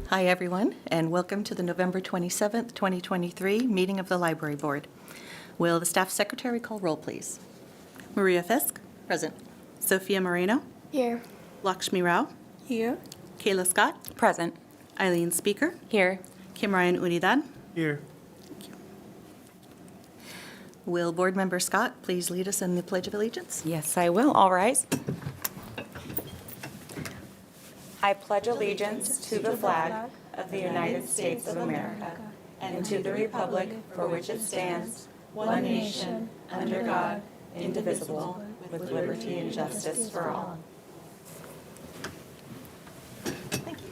Hi, everyone, and welcome to the November 27th, 2023 meeting of the Library Board. Will the staff secretary call roll, please? Maria Fisk, Present. Sophia Moreno, Here. Lakshmi Rao, Here. Kayla Scott, Present. Eileen Speaker, Here. Kim Ryan Unidad. Here. Will Board Member Scott please lead us in the Pledge of Allegiance? Yes, I will. All rise. I pledge allegiance to the flag of the United States of America and to the republic for which it stands, one nation, under God, indivisible, with liberty and justice for all. Thank you.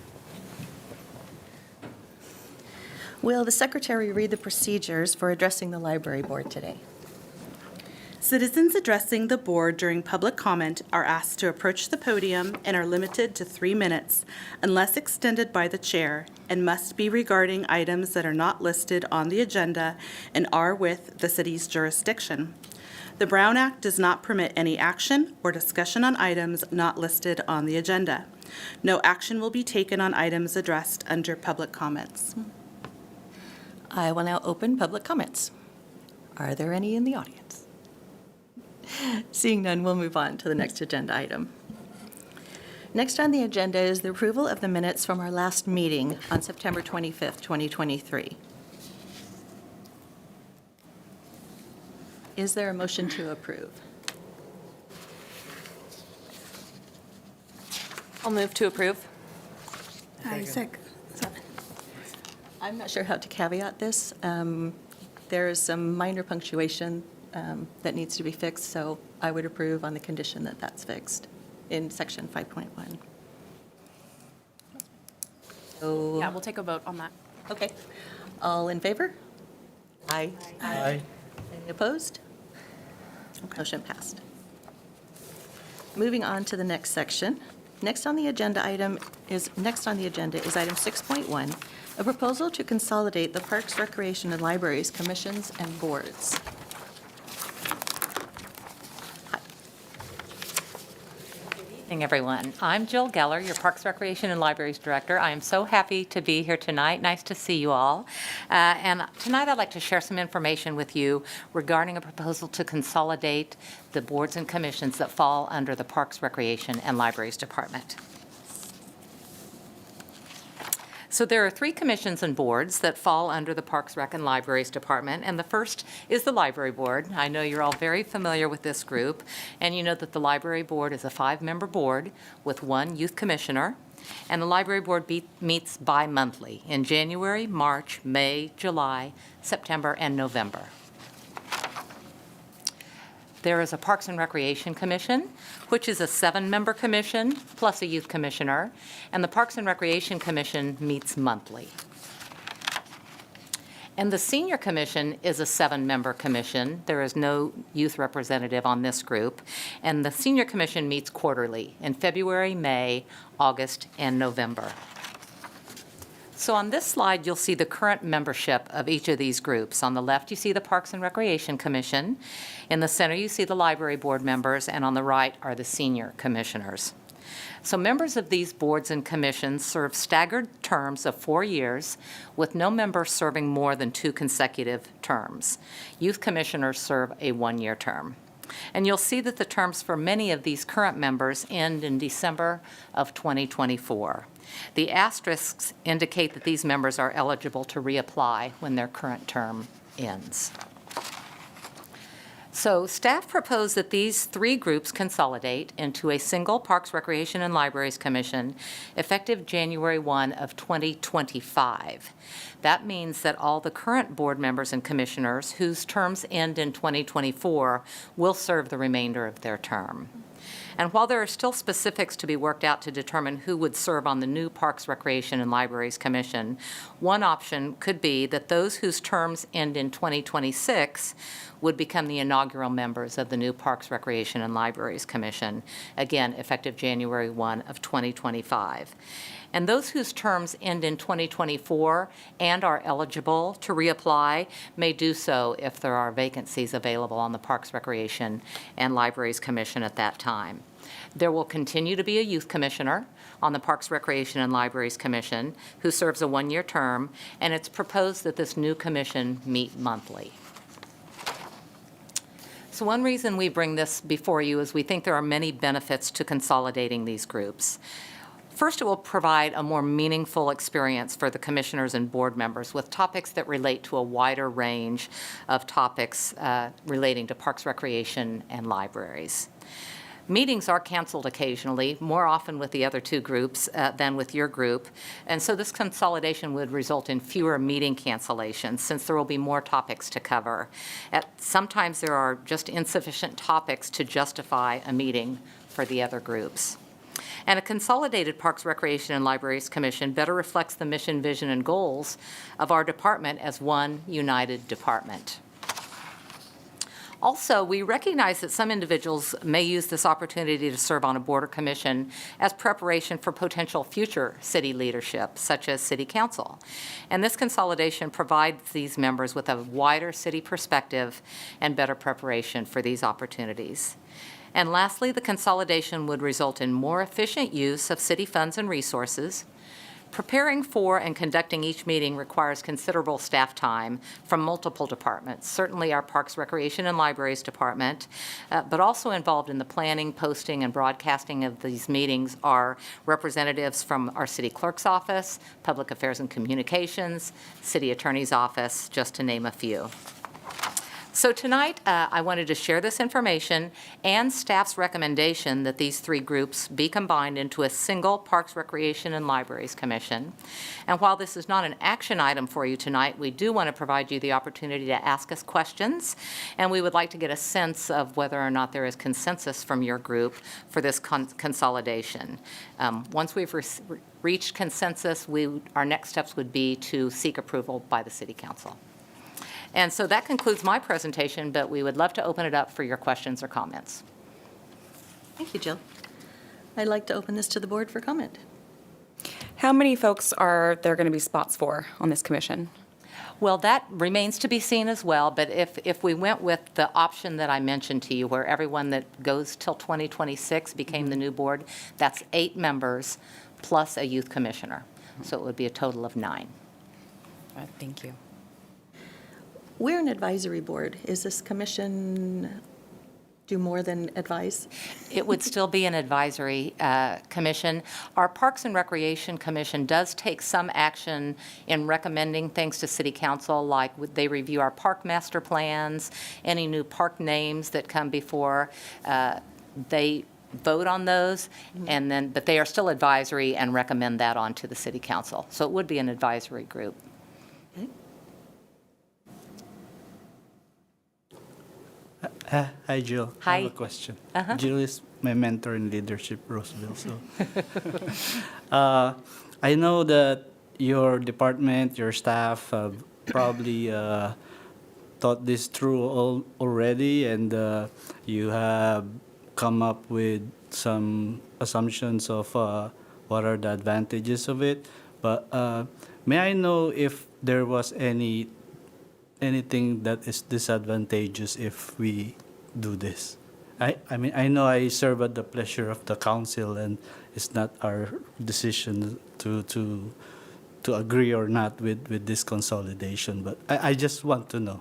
Will the secretary read the procedures for addressing the Library Board today? Citizens addressing the board during public comment are asked to approach the podium and are limited to 3 minutes unless extended by the chair, and must be regarding items that are not listed on the agenda and are with the city's jurisdiction. The Brown Act does not permit any action or discussion on items not listed on the agenda. No action will be taken on items addressed under public comments. I will now open public comments. Are there any in the audience? Seeing none, we'll move on to the next agenda item. Next on the agenda is the approval of the minutes from our last meeting on September 25th, 2023. Is there a motion to approve? I'll move to approve. I second. I'm not sure how to caveat this. There is some minor punctuation that needs to be fixed, so I would approve on the condition that that's fixed in section 5.1. So, Yeah, we'll take a vote on that. okay. All in favor? Aye. Aye. Any opposed? Motion passed. Moving on to the next section. Next on the agenda is item 6.1, a proposal to consolidate the Parks, Recreation, and Libraries Commissions and Boards. Good evening, everyone. I'm Jill Geller, your Parks, Recreation, and Libraries Director. I am so happy to be here tonight. Nice to see you all. And tonight I'd like to share some information with you regarding a proposal to consolidate the boards and commissions that fall under the Parks, Recreation, and Libraries Department. So there are 3 commissions and boards that fall under the Parks, Rec, and Libraries Department, and the first is the Library Board. I know you're all very familiar with this group, and you know that the Library Board is a 5-member board with 1 youth commissioner, and the Library Board meets bi-monthly in January, March, May, July, September, and November. There is a Parks and Recreation Commission, which is a 7-member commission plus a youth commissioner, and the Parks and Recreation Commission meets monthly. And the Senior Commission is a 7-member commission. There is no youth representative on this group, and the Senior Commission meets quarterly in February, May, August, and November. So on this slide, you'll see the current membership of each of these groups. On the left, you see the Parks and Recreation Commission. In the center, you see the Library Board members, and on the right are the senior commissioners. So members of these boards and commissions serve staggered terms of 4 years, with no member serving more than 2 consecutive terms. Youth commissioners serve a 1-year term. And you'll see that the terms for many of these current members end in December of 2024. The asterisks indicate that these members are eligible to reapply when their current term ends. So staff proposed that these 3 groups consolidate into a single Parks, Recreation, and Libraries Commission effective January 1 of 2025. That means that all the current board members and commissioners whose terms end in 2024 will serve the remainder of their term. And while there are still specifics to be worked out to determine who would serve on the new Parks, Recreation, and Libraries Commission, one option could be that those whose terms end in 2026 would become the inaugural members of the new Parks, Recreation, and Libraries Commission, again, effective January 1 of 2025. And those whose terms end in 2024 and are eligible to reapply may do so if there are vacancies available on the Parks, Recreation, and Libraries Commission at that time. There will continue to be a youth commissioner on the Parks, Recreation, and Libraries Commission who serves a one-year term, and it's proposed that this new commission meet monthly. So one reason we bring this before you is we think there are many benefits to consolidating these groups. First, it will provide a more meaningful experience for the commissioners and board members with topics that relate to a wider range of topics relating to parks, recreation, and libraries. Meetings are canceled occasionally, more often with the other two groups than with your group, and so this consolidation would result in fewer meeting cancellations since there will be more topics to cover. Sometimes there are just insufficient topics to justify a meeting for the other groups. And a consolidated Parks, Recreation, and Libraries Commission better reflects the mission, vision, and goals of our department as one united department. Also, we recognize that some individuals may use this opportunity to serve on a board or commission as preparation for potential future city leadership, such as city council. And this consolidation provides these members with a wider city perspective and better preparation for these opportunities. And lastly, the consolidation would result in more efficient use of city funds and resources. Preparing for and conducting each meeting requires considerable staff time from multiple departments, certainly our Parks, Recreation, and Libraries Department, but also involved in the planning, posting, and broadcasting of these meetings are representatives from our City Clerk's Office, Public Affairs and Communications, City Attorney's Office, just to name a few. So tonight, I wanted to share this information and staff's recommendation that these three groups be combined into a single Parks, Recreation, and Libraries Commission. And while this is not an action item for you tonight, we do want to provide you the opportunity to ask us questions, and we would like to get a sense of whether or not there is consensus from your group for this consolidation. Once we've reached consensus, our next steps would be to seek approval by the City Council. And so that concludes my presentation, but we would love to open it up for your questions or comments. Thank you, Jill. I'd like to open this to the board for comment. How many folks are there going to be spots for on this commission? Well, that remains to be seen as well, but if we went with the option that I mentioned to you, where everyone that goes till 2026 became the new board, that's 8 members plus a youth commissioner. So it would be a total of 9. Thank you. We're an advisory board. Is this commission do more than advise? It would still be an advisory commission. Our Parks and Recreation Commission does take some action in recommending things to City Council, like they review our park master plans, any new park names that come before. They vote on those, and then, but they are still advisory and recommend that on to the City Council. So it would be an advisory group. Okay. Hi, Jill. Hi. I have a question. Jill is my mentor in leadership, Roseville. So, I know that your department, your staff, have probably thought this through already, and you have come up with some assumptions of what are the advantages of it. But may I know if there was anything that is disadvantageous if we do this? I mean, I know I serve at the pleasure of the council, and it's not our decision to agree or not with this consolidation, but I just want to know.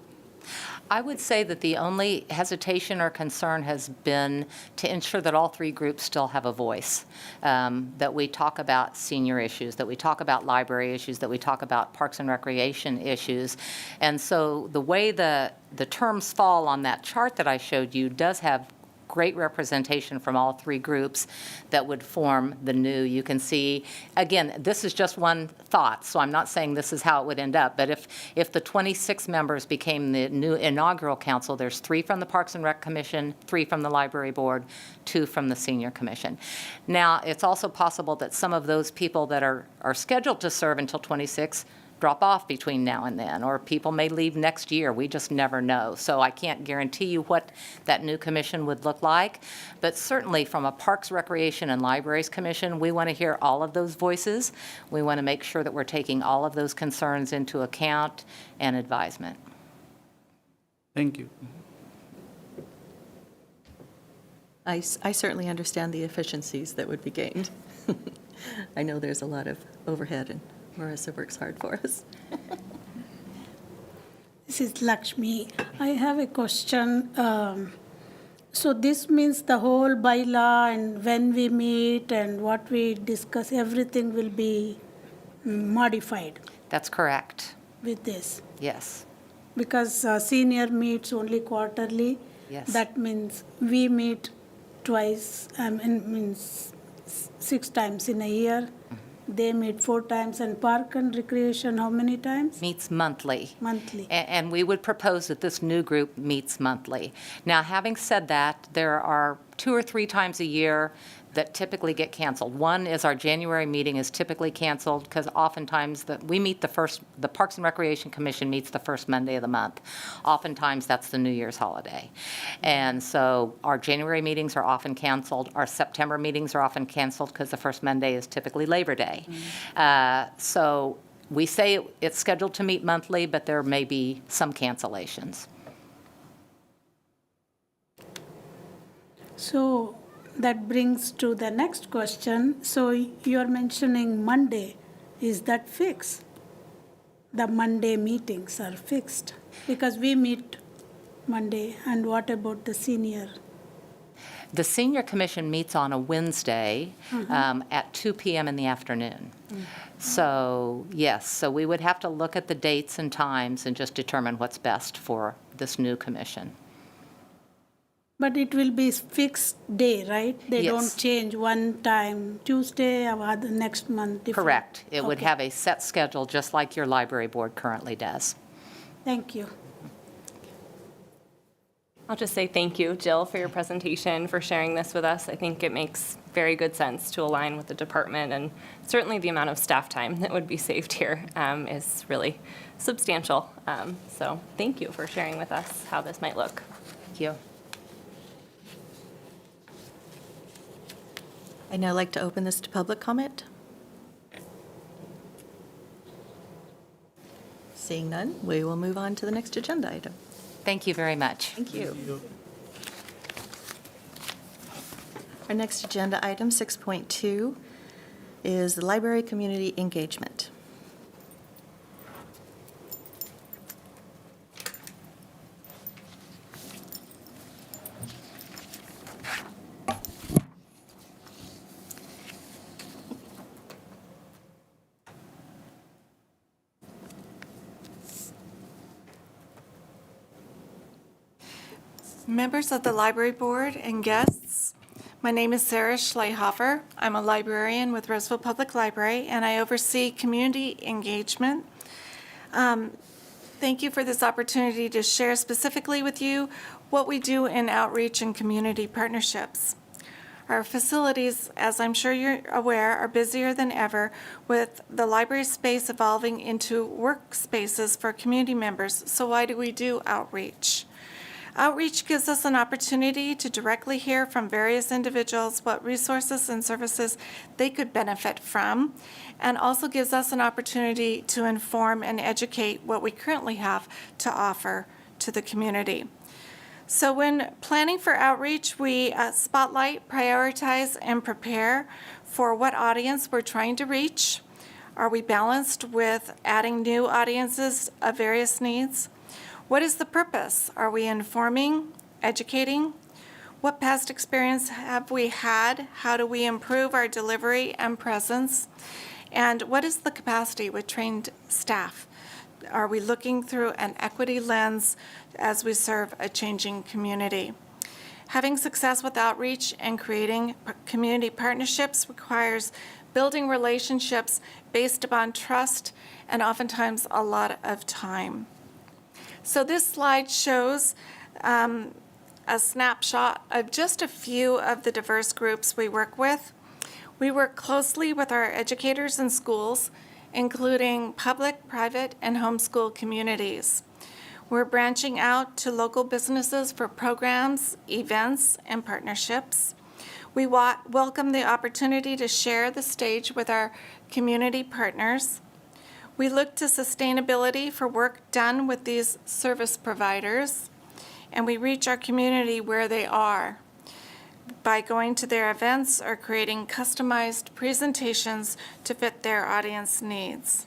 I would say that the only hesitation or concern has been to ensure that all 3 groups still have a voice, that we talk about senior issues, that we talk about library issues, that we talk about parks and recreation issues. And so the way the terms fall on that chart that I showed you does have great representation from all 3 groups that would form the new. You can see, again, this is just one thought, so I'm not saying this is how it would end up, but if the 26 members became the new inaugural council, there's 3 from the Parks and Rec Commission, 3 from the Library Board, 2 from the Senior Commission. Now, it's also possible that some of those people that are scheduled to serve until 26 drop off between now and then, or people may leave next year. We just never know. So I can't guarantee you what that new commission would look like, but certainly from a Parks, Recreation, and Libraries Commission, we want to hear all of those voices. We want to make sure that we're taking all of those concerns into account and advisement. Thank you. I certainly understand the efficiencies that would be gained. I know there's a lot of overhead, and Marissa works hard for us. This is Lakshmi. I have a question. So this means the whole bylaw and when we meet and what we discuss, everything will be modified That's correct. with this? Yes. Because senior meets only quarterly. Yes. That means we meet twice, means 6 times in a year. They meet 4 times, and park and recreation, how many times? Meets monthly. Monthly. And we would propose that this new group meets monthly. Now, having said that, there are 2 or 3 times a year that typically get canceled. One is our January meeting is typically canceled because oftentimes the Parks and Recreation Commission meets the first Monday of the month. Oftentimes, that's the New Year's holiday. And so our January meetings are often canceled. Our September meetings are often canceled because the first Monday is typically Labor Day. So we say it's scheduled to meet monthly, but there may be some cancellations. So that brings to the next question. So you're mentioning Monday. Is that fixed? The Monday meetings are fixed? Because we meet Monday. And what about the senior? The Senior Commission meets on a Wednesday at 2 p.m. in the afternoon. So, yes, so we would have to look at the dates and times and just determine what's best for this new commission. But it will be fixed day, right? They Yes. don't change one time, Tuesday or the next month. different. Correct. It would Okay. have a set schedule, just like your library board currently does. Thank you. I'll just say thank you, Jill, for your presentation, for sharing this with us. I think it makes very good sense to align with the department, and certainly the amount of staff time that would be saved here is really substantial. So thank you for sharing with us how this might look. Thank you. I'd now like to open this to public comment. Seeing none, we will move on to the next agenda item. Thank you very much. Thank you. Our next agenda item, 6.2, is the library community engagement. Members of the Library Board and guests, my name is Sarah Schleihofer. I'm a librarian with Roseville Public Library, and I oversee community engagement. Thank you for this opportunity to share specifically with you what we do in outreach and community partnerships. Our facilities, as I'm sure you're aware, are busier than ever, with the library space evolving into workspaces for community members. So why do we do outreach? Outreach gives us an opportunity to directly hear from various individuals what resources and services they could benefit from, and also gives us an opportunity to inform and educate what we currently have to offer to the community. So when planning for outreach, we spotlight, prioritize, and prepare for what audience we're trying to reach. Are we balanced with adding new audiences of various needs? What is the purpose? Are we informing, educating? What past experience have we had? How do we improve our delivery and presence? And what is the capacity with trained staff? Are we looking through an equity lens as we serve a changing community? Having success with outreach and creating community partnerships requires building relationships based upon trust and oftentimes a lot of time. So this slide shows a snapshot of just a few of the diverse groups we work with. We work closely with our educators and schools, including public, private, and homeschool communities. We're branching out to local businesses for programs, events, and partnerships. We welcome the opportunity to share the stage with our community partners. We look to sustainability for work done with these service providers, and we reach our community where they are. by going to their events or creating customized presentations to fit their audience needs.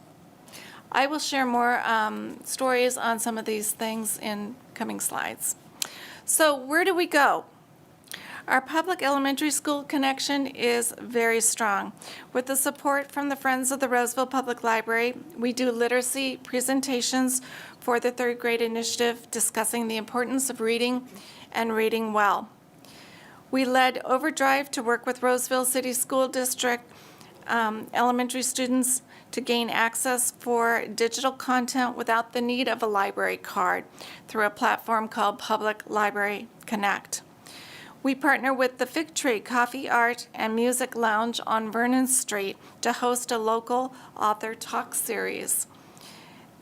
I will share more stories on some of these things in coming slides. So where do we go? Our public elementary school connection is very strong. With the support from the Friends of the Roseville Public Library, we do literacy presentations for the third grade initiative discussing the importance of reading and reading well. We led Overdrive to work with Roseville City School District elementary students to gain access for digital content without the need of a library card through a platform called Public Library Connect. We partner with the Fig Tree Coffee, Art, and Music Lounge on Vernon Street to host a local author talk series.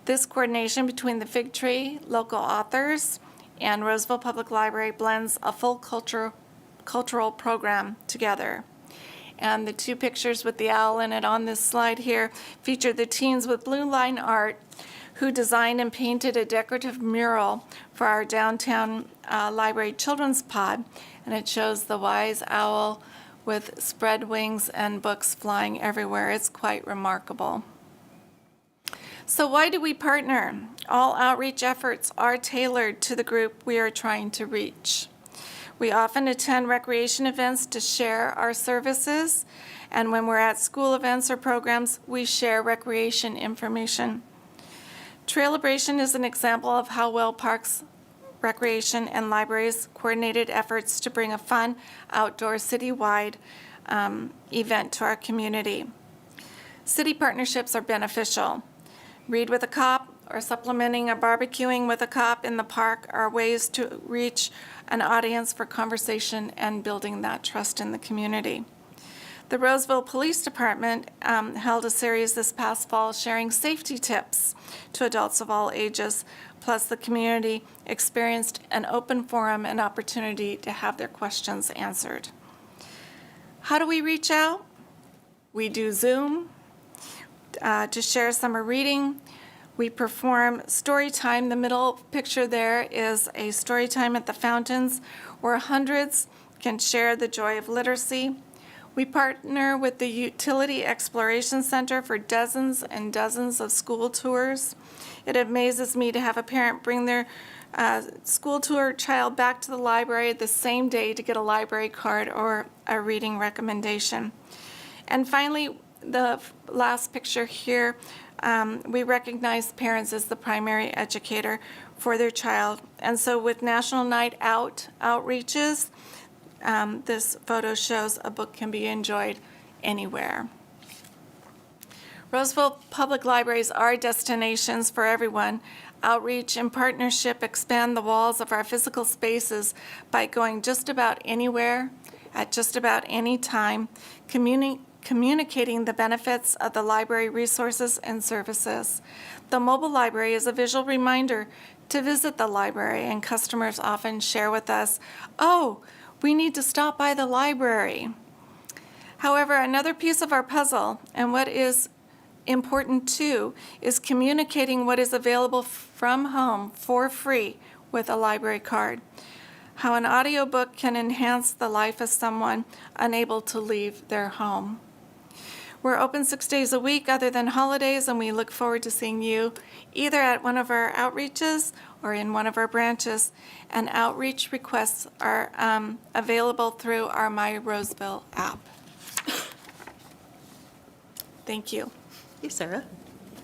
This coordination between the Fig Tree, local authors, and Roseville Public Library blends a full cultural program together. And the two pictures with the owl in it on this slide here feature the teens with Blue Line Art who designed and painted a decorative mural for our downtown library children's pod, and it shows the wise owl with spread wings and books flying everywhere. It's quite remarkable. So why do we partner? All outreach efforts are tailored to the group we are trying to reach. We often attend recreation events to share our services, and when we're at school events or programs, we share recreation information. Trailibration is an example of how well parks, recreation, and libraries coordinated efforts to bring a fun, outdoor, citywide event to our community. City partnerships are beneficial. Read with a Cop or supplementing a barbecuing with a cop in the park are ways to reach an audience for conversation and building that trust in the community. The Roseville Police Department held a series this past fall sharing safety tips to adults of all ages, plus the community experienced an open forum and opportunity to have their questions answered. How do we reach out? We do Zoom to share summer reading. We perform story time. The middle picture there is a story time at the fountains where hundreds can share the joy of literacy. We partner with the Utility Exploration Center for dozens and dozens of school tours. It amazes me to have a parent bring their school tour child back to the library the same day to get a library card or a reading recommendation. And finally, the last picture here, we recognize parents as the primary educator for their child. And so with National Night Out outreaches, this photo shows a book can be enjoyed anywhere. Roseville Public Libraries are destinations for everyone. Outreach and partnership expand the walls of our physical spaces by going just about anywhere, at just about any time, communicating the benefits of the library resources and services. The mobile library is a visual reminder to visit the library, and customers often share with us, "Oh, we need to stop by the library." However, another piece of our puzzle, and what is important too, is communicating what is available from home for free with a library card. How an audiobook can enhance the life of someone unable to leave their home. We're open 6 days a week other than holidays, and we look forward to seeing you either at one of our outreaches or in one of our branches. And outreach requests are available through our My Roseville app. Thank you. Thank you, Sarah.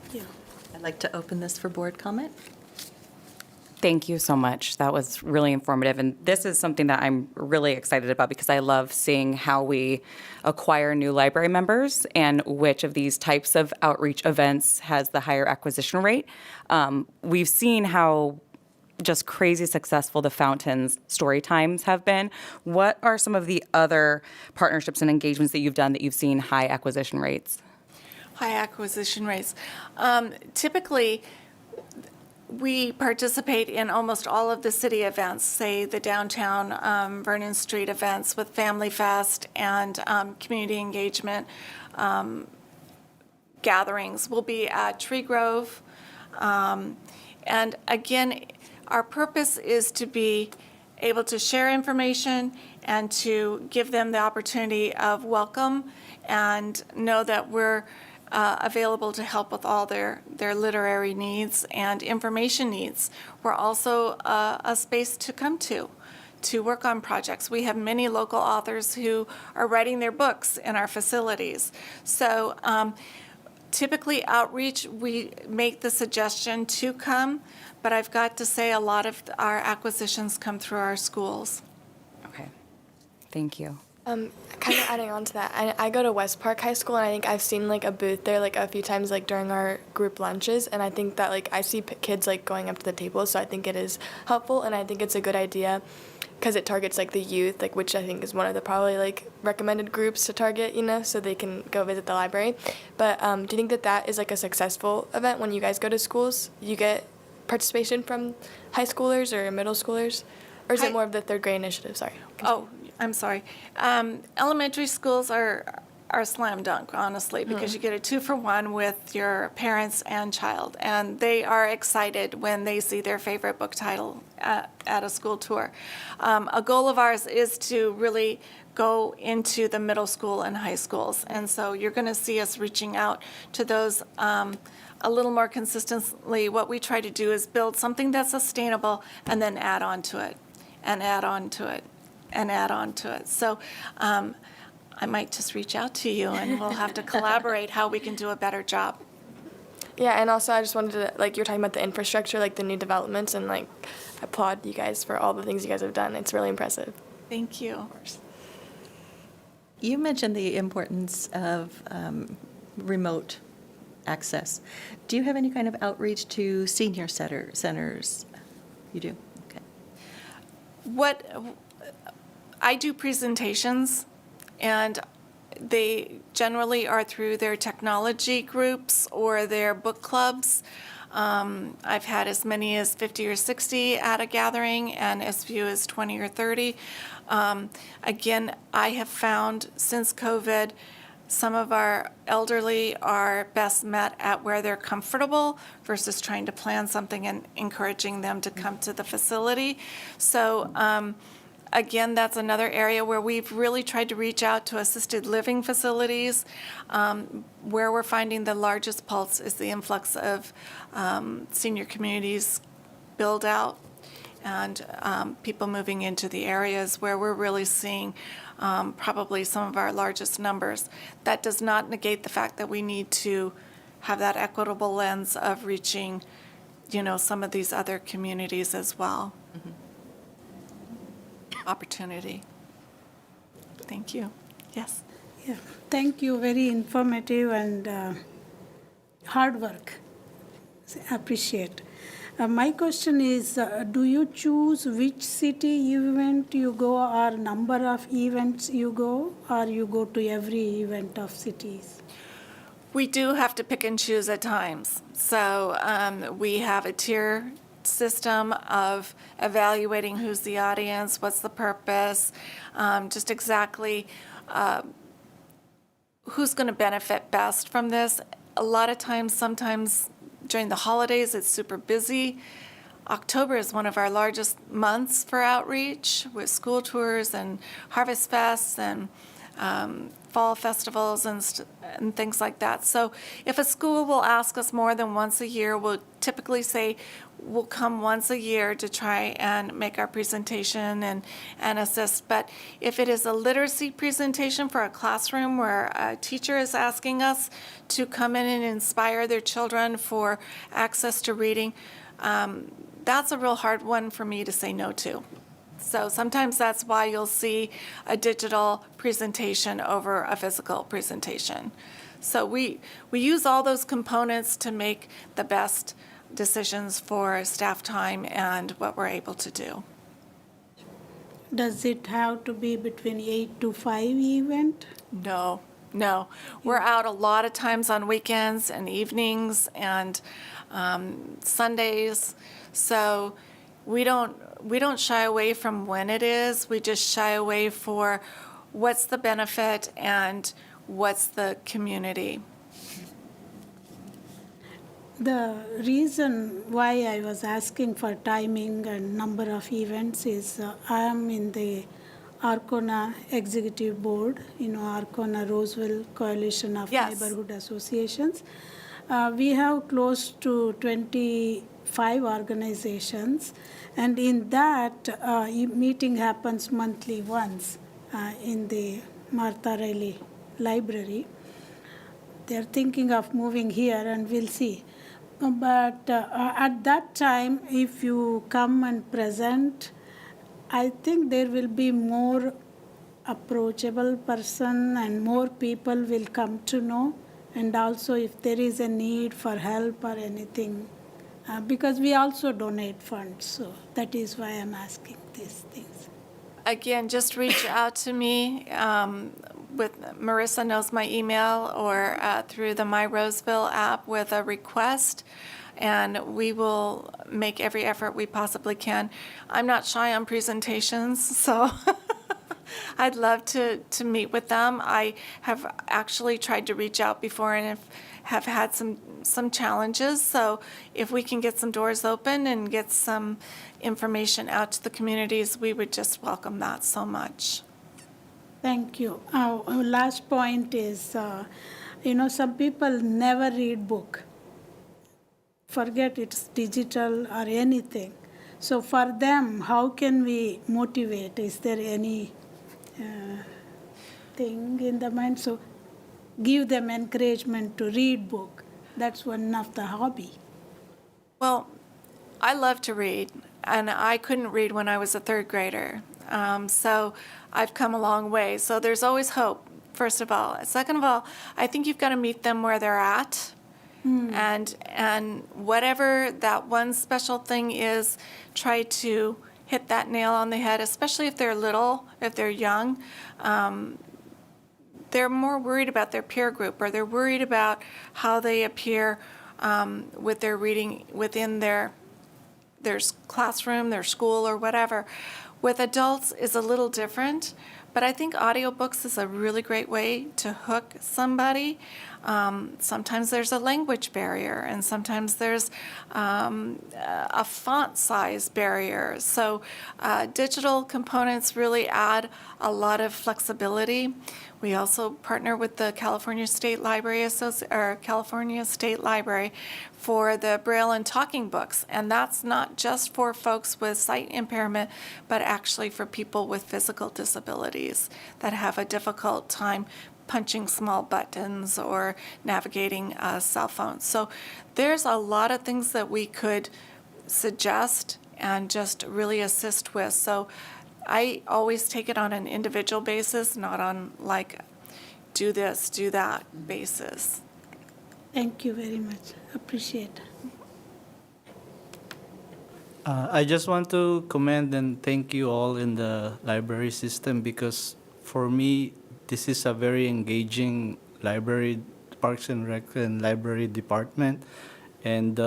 Thank you. I'd like to open this for board comment. Thank you so much. That was really informative. And this is something that I'm really excited about because I love seeing how we acquire new library members and which of these types of outreach events has the higher acquisition rate. We've seen how just crazy successful the Fountains story times have been. What are some of the other partnerships and engagements that you've done that you've seen high acquisition rates? High acquisition rates. Typically, we participate in almost all of the city events, say the downtown Vernon Street events with Family Fest and community engagement gatherings. We'll be at Tree Grove. And again, our purpose is to be able to share information and to give them the opportunity of welcome and know that we're available to help with all their literary needs and information needs. We're also a space to come to work on projects. We have many local authors who are writing their books in our facilities. So typically outreach, we make the suggestion to come, but I've got to say a lot of our acquisitions come through our schools. Okay. Thank you. Kind of adding on to that, I go to West Park High School, and I think I've seen like a booth there like a few times like during our group lunches, and I think that like I see kids like going up to the table, so I think it is helpful, and I think it's a good idea because it targets like the youth, like which I think is one of the probably like recommended groups to target, you know, so they can go visit the library. But do you think that that is like a successful event when you guys go to schools? You get participation from high schoolers or middle schoolers, or is it more of the third grade initiative? Sorry. Oh, I'm sorry. Elementary schools are slam dunk, honestly, because you get a 2-for-1 with your parents and child, and they are excited when they see their favorite book title at a school tour. A goal of ours is to really go into the middle school and high schools, and so you're going to see us reaching out to those a little more consistently. What we try to do is build something that's sustainable and then add on to it, and add on to it, and add on to it. So I might just reach out to you and we'll have to collaborate how we can do a better job. Yeah, and also I just wanted to, like, you're talking about the infrastructure, like the new developments, and like I applaud you guys for all the things you guys have done. It's really impressive. Thank you. You mentioned the importance of remote access. Do you have any kind of outreach to senior centers? You do? Okay. I do presentations, and they generally are through their technology groups or their book clubs. I've had as many as 50 or 60 at a gathering and as few as 20 or 30. Again, I have found since COVID, some of our elderly are best met at where they're comfortable versus trying to plan something and encouraging them to come to the facility. So again, that's another area where we've really tried to reach out to assisted living facilities. Where we're finding the largest pulse is the influx of senior communities build out and people moving into the areas where we're really seeing probably some of our largest numbers. That does not negate the fact that we need to have that equitable lens of reaching, some of these other communities as well. Mm-hmm. Opportunity. Thank you. Yes. Yeah, thank you. Very informative and hard work. Appreciate. My question is, do you choose which city event you go or number of events you go, or you go to every event of cities? We do have to pick and choose at times. So we have a tier system of evaluating who's the audience, what's the purpose, just exactly who's going to benefit best from this. A lot of times, sometimes during the holidays, it's super busy. October is one of our largest months for outreach with school tours and harvest fests and fall festivals and things like that. So if a school will ask us more than once a year, we'll typically say we'll come once a year to try and make our presentation and assist. But if it is a literacy presentation for a classroom where a teacher is asking us to come in and inspire their children for access to reading, that's a real hard one for me to say no to. So sometimes that's why you'll see a digital presentation over a physical presentation. So we use all those components to make the best decisions for staff time and what we're able to do. Does it have to be between 8 to 5 event? No. We're out a lot of times on weekends and evenings and Sundays. So we don't shy away from when it is. We just shy away for what's the benefit and what's the community. The reason why I was asking for timing and number of events is I am in the Arcona Executive Board, Arcona Roseville Coalition of Yes. Neighborhood Associations. We have close to 25 organizations, and in that, meeting happens monthly once in the Martha Riley Library. They're thinking of moving here, and we'll see. But at that time, if you come and present, I think there will be more approachable person and more people will come to know. And also if there is a need for help or anything, because we also donate funds, so that is why I'm asking these things. Again, just reach out to me. With Marissa knows my email, or through the My Roseville app with a request, and we will make every effort we possibly can. I'm not shy on presentations, so I'd love to meet with them. I have actually tried to reach out before and have had some challenges. So if we can get some doors open and get some information out to the communities, we would just welcome that so much. Thank you. Our last point is, some people never read book. Forget it's digital or anything. So for them, how can we motivate? Is there any thing in the mind? So give them encouragement to read book. That's one of the hobby. Well, I love to read, and I couldn't read when I was a third grader. So I've come a long way. So there's always hope, first of all. Second of all, I think you've got to meet them where they're at. And whatever that one special thing is, try to hit that nail on the head, especially if they're little, if they're young. They're more worried about their peer group, or they're worried about how they appear with their reading within their classroom, their school, or whatever. With adults is a little different, but I think audiobooks is a really great way to hook somebody. Sometimes there's a language barrier, and sometimes there's a font size barrier. So digital components really add a lot of flexibility. We also partner with the California State Library California State Library for the Braille and talking books, and that's not just for folks with sight impairment, but actually for people with physical disabilities that have a difficult time punching small buttons or navigating a cell phone. So there's a lot of things that we could suggest and just really assist with. So I always take it on an individual basis, not on like do this, do that basis. Thank you very much. Appreciate it. I just want to commend and thank you all in the library system, because for me, this is a very engaging library, Parks and Rec and library department. And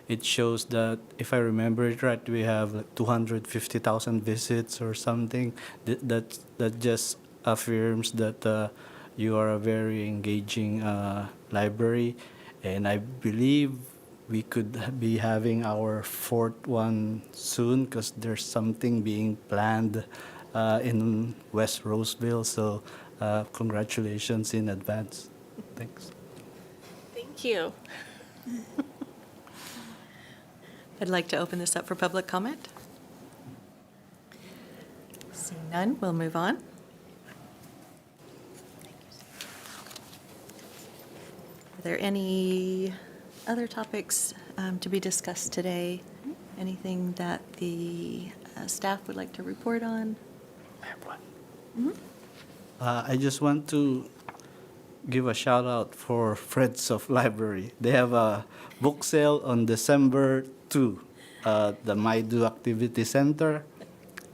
it shows that, if I remember it right, we have like 250,000 visits or something. That just affirms that you are a very engaging library. And I believe we could be having our fourth one soon, because there's something being planned in West Roseville. So congratulations in advance. Thanks. Thank you. I'd like to open this up for public comment. Seeing none, we'll move on. Are there any other topics to be discussed today? Anything that the staff would like to report on? I have one. I just want to give a shout out for Friends of Library. They have a book sale on December 2, the Maidu Activity Center,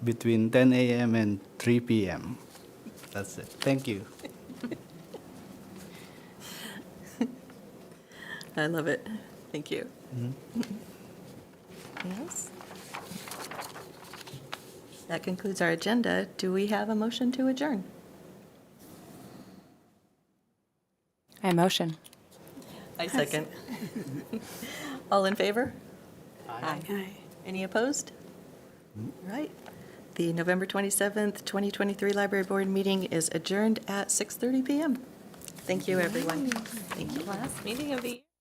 between 10 a.m. and 3 p.m. That's it. Thank you. I love it. Thank you. Yes. That concludes our agenda. Do we have a motion to adjourn? I motion. I second. All in favor? Aye. Any opposed? All right. The November 27th, 2023 Library Board meeting is adjourned at 6:30 PM. Thank you, everyone. Thank you. Last meeting of the year.